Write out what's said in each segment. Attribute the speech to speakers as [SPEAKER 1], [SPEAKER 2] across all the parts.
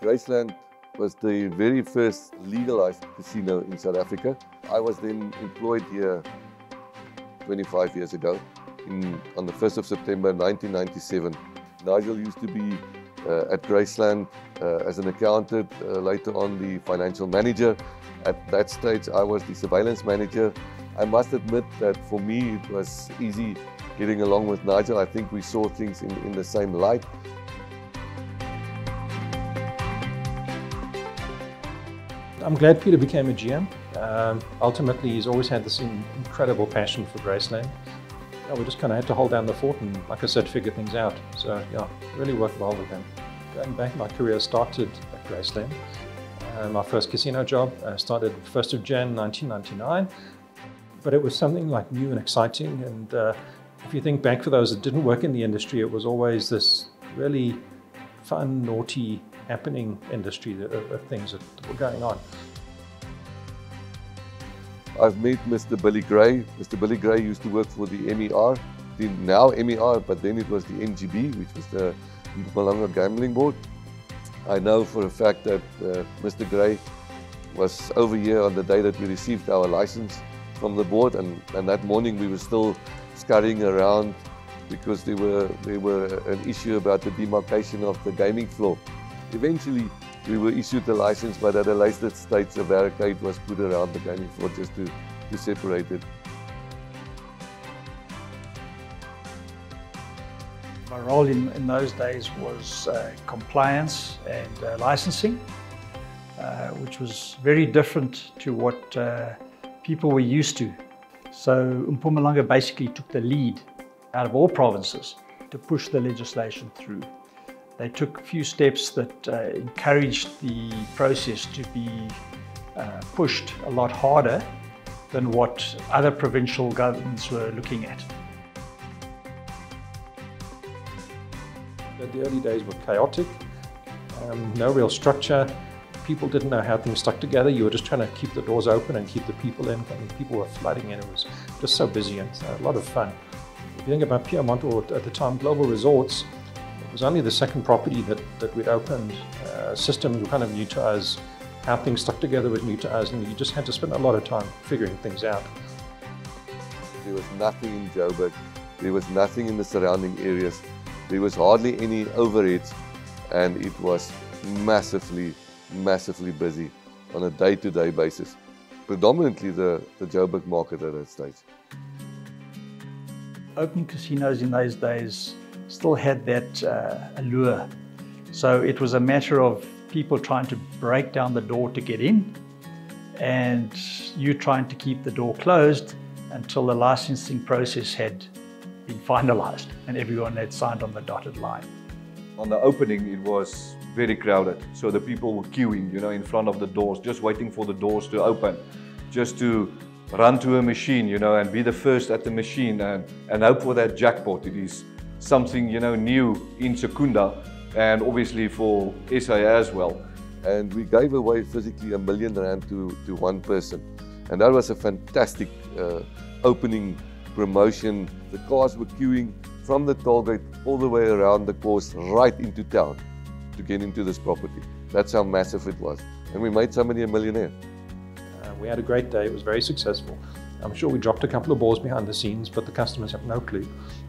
[SPEAKER 1] Graceland was the very first legalized casino in South Africa. I was then employed here 25 years ago on the 1st of September 1997. Nigel used to be at Graceland as an accountant, later on the financial manager. At that stage I was the surveillance manager. I must admit that for me it was easy getting along with Nigel. I think we saw things in the same light.
[SPEAKER 2] I'm glad Peter became a GM. Ultimately, he's always had this incredible passion for Graceland. Yeah, we just kind of had to hold down the fort and, like I said, figure things out. So yeah, really worked well with him. Going back, my career started at Graceland. My first casino job started 1st of Jan 1999. But it was something like new and exciting. And if you think back for those that didn't work in the industry, it was always this really fun, naughty, happening industry of things that were going on.
[SPEAKER 1] I've met Mr. Billy Gray. Mr. Billy Gray used to work for the MER, now MER, but then it was the NGB, which was the Mpumalanga Gambling Board. I know for a fact that Mr. Gray was over here on the day that we received our license from the board, and that morning we were still scurrying around because there were an issue about the demarcation of the gaming floor. Eventually, we were issued the license, but at a later stage, a barricade was put around the gaming floor just to separate it.
[SPEAKER 3] My role in those days was compliance and licensing, which was very different to what people were used to. So Mpumalanga basically took the lead out of all provinces to push the legislation through. They took a few steps that encouraged the process to be pushed a lot harder than what other provincial governments were looking at.
[SPEAKER 2] The early days were chaotic, no real structure. People didn't know how things stuck together. You were just trying to keep the doors open and keep the people in. I mean, people were flooding in. It was just so busy and a lot of fun. If you think about Piermont, or at the time Global Resorts, it was only the second property that we'd opened. Systems were kind of new to us. How things stuck together was new to us, and you just had to spend a lot of time figuring things out.
[SPEAKER 1] There was nothing in Joburg. There was nothing in the surrounding areas. There was hardly any overheads, and it was massively busy on a day-to-day basis. Predominantly the Joburg market at that stage.
[SPEAKER 3] Opening casinos in those days still had that allure. So it was a matter of people trying to break down the door to get in, and you trying to keep the door closed until the licensing process had been finalized and everyone had signed on the dotted line.
[SPEAKER 4] On the opening, it was very crowded. So the people were queuing, in front of the doors, just waiting for the doors to open, just to run to a machine, and be the first at the machine and hope for that jackpot. It is something, new in Secunda, and obviously for SA as well.
[SPEAKER 1] And we gave away physically R1 million to one person. And that was a fantastic opening promotion. The cars were queuing from the tollgate all the way around the course right into town to get into this property. That's how massive it was. And we made somebody a millionaire.
[SPEAKER 2] We had a great day. It was very successful. I'm sure we dropped a couple of balls behind the scenes, but the customers have no clue,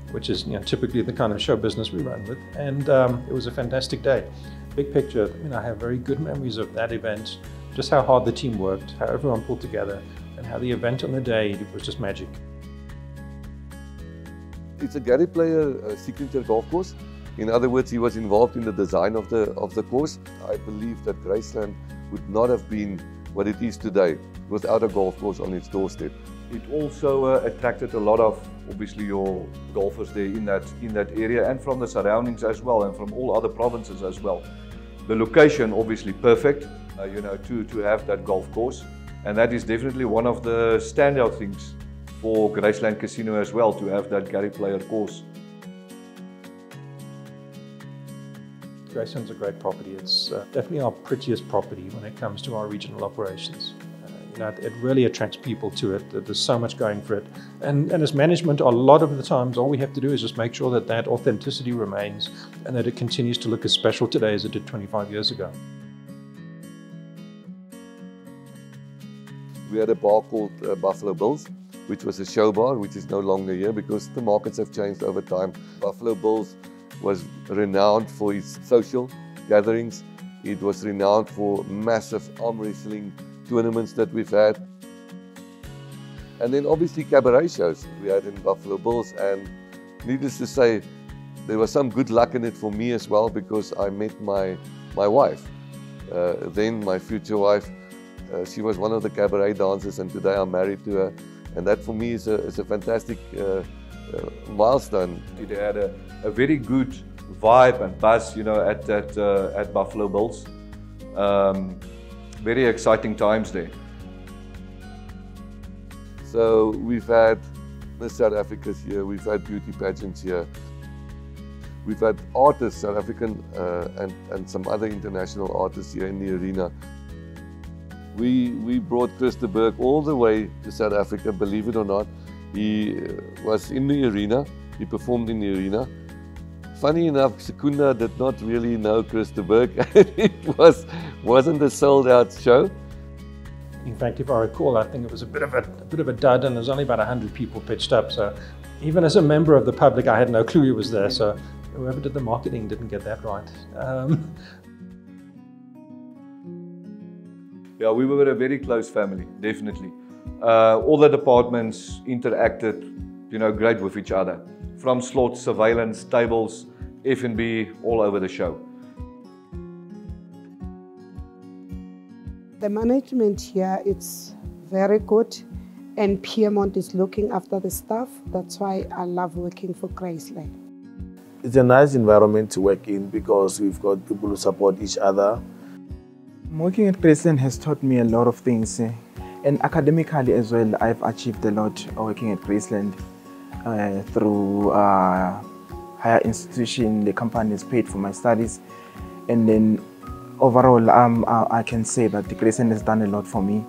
[SPEAKER 2] which is typically the kind of show business we run with. And it was a fantastic day. Big picture, I have very good memories of that event, just how hard the team worked, how everyone pulled together, and how the event on the day, it was just magic.
[SPEAKER 1] It's a Gary Player signature golf course. In other words, he was involved in the design of the course. I believe that Graceland would not have been what it is today without a golf course on its doorstep.
[SPEAKER 4] It also attracted a lot of, obviously, your golfers there in that area, and from the surroundings as well, and from all other provinces as well. The location, obviously, perfect, to have that golf course, and that is definitely one of the standout things for Graceland Casino as well, to have that Gary Player course.
[SPEAKER 2] Graceland's a great property. It's definitely our prettiest property when it comes to our regional operations. It really attracts people to it. There's so much going for it. And as management, a lot of the times, all we have to do is just make sure that that authenticity remains and that it continues to look as special today as it did 25 years ago.
[SPEAKER 1] We had a bar called Buffalo Bills, which was a show bar, which is no longer here because the markets have changed over time. Buffalo Bills was renowned for its social gatherings. It was renowned for massive arm wrestling tournaments that we've had. And then obviously cabaret shows we had in Buffalo Bills, and needless to say, there was some good luck in it for me as well because I met my wife, then my future wife. She was one of the cabaret dancers, and today I'm married to her. And that for me is a fantastic milestone.
[SPEAKER 4] They had a very good vibe and buzz, you know, at Buffalo Bills. Very exciting times there.
[SPEAKER 1] So we've had Miss South Africa's here, we've had beauty pageants here. We've had artists, South African and some other international artists here in the arena. We brought Chris de Burgh all the way to South Africa, believe it or not. He was in the arena, he performed in the arena. Funny enough, Secunda did not really know Chris de Burgh. It wasn't a sold-out show.
[SPEAKER 2] In fact, if I recall, I think it was a bit of a dud, and there was only about 100 people pitched up. So even as a member of the public, I had no clue he was there. So whoever did the marketing didn't get that right.
[SPEAKER 4] Yeah, we were a very close family, definitely. All the departments interacted, you know, great with each other. From slot, surveillance, tables, F&B, all over the show.
[SPEAKER 5] The management here, it's very good, and Piedmont is looking after the staff. That's why I love working for Graceland.
[SPEAKER 6] It's a nice environment to work in because we've got people who support each other.
[SPEAKER 7] Working at Graceland has taught me a lot of things, and academically as well. I've achieved a lot working at Graceland through higher institution. The company has paid for my studies, and then overall I can say that the Graceland has done a lot for me.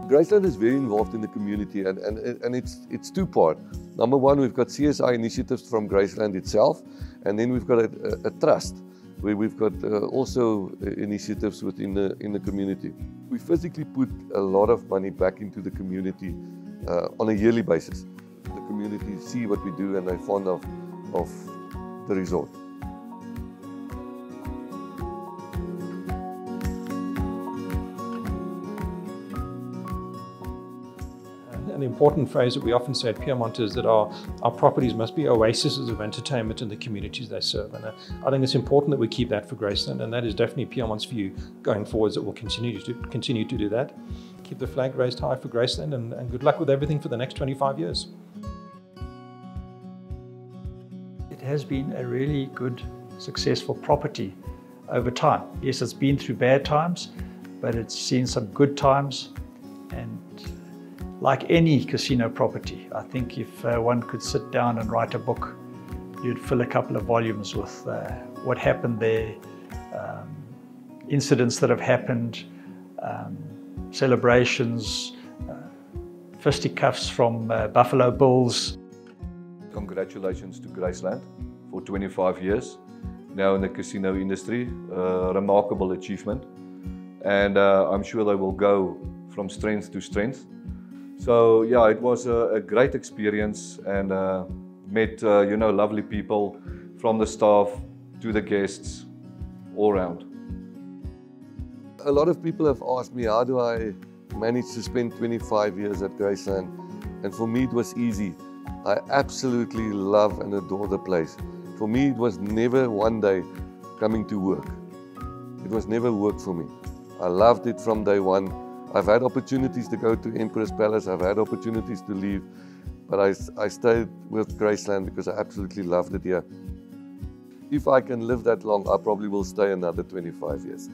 [SPEAKER 1] Graceland is very involved in the community, and it's two-part. Number one, we've got CSI initiatives from Graceland itself, and then we've got a trust where we've got also initiatives within the community. We physically put a lot of money back into the community on a yearly basis. The community see what we do, and they're fond of the resort.
[SPEAKER 2] An important phrase that we often say at Piedmont is that our properties must be oases of entertainment in the communities they serve. And I think it's important that we keep that for Graceland, and that is definitely Piedmont's view going forwards, that we'll continue to do that. Keep the flag raised high for Graceland, and good luck with everything for the next 25 years.
[SPEAKER 3] It has been a really good, successful property over time. Yes, it's been through bad times, but it's seen some good times. And like any casino property, I think if one could sit down and write a book, you'd fill a couple of volumes with what happened there, incidents that have happened, celebrations, fisticuffs from Buffalo Bills.
[SPEAKER 4] Congratulations to Graceland for 25 years now in the casino industry. Remarkable achievement, and I'm sure they will go from strength to strength. So yeah, it was a great experience, and met you know, lovely people from the staff to the guests all around.
[SPEAKER 1] A lot of people have asked me, how do I manage to spend 25 years at Graceland? And for me it was easy. I absolutely love and adore the place. For me it was never one day coming to work. It was never work for me. I loved it from day one. I've had opportunities to go to Emperor's Palace, I've had opportunities to leave, but I stayed with Graceland because I absolutely loved it here. If I can live that long, I probably will stay another 25 years.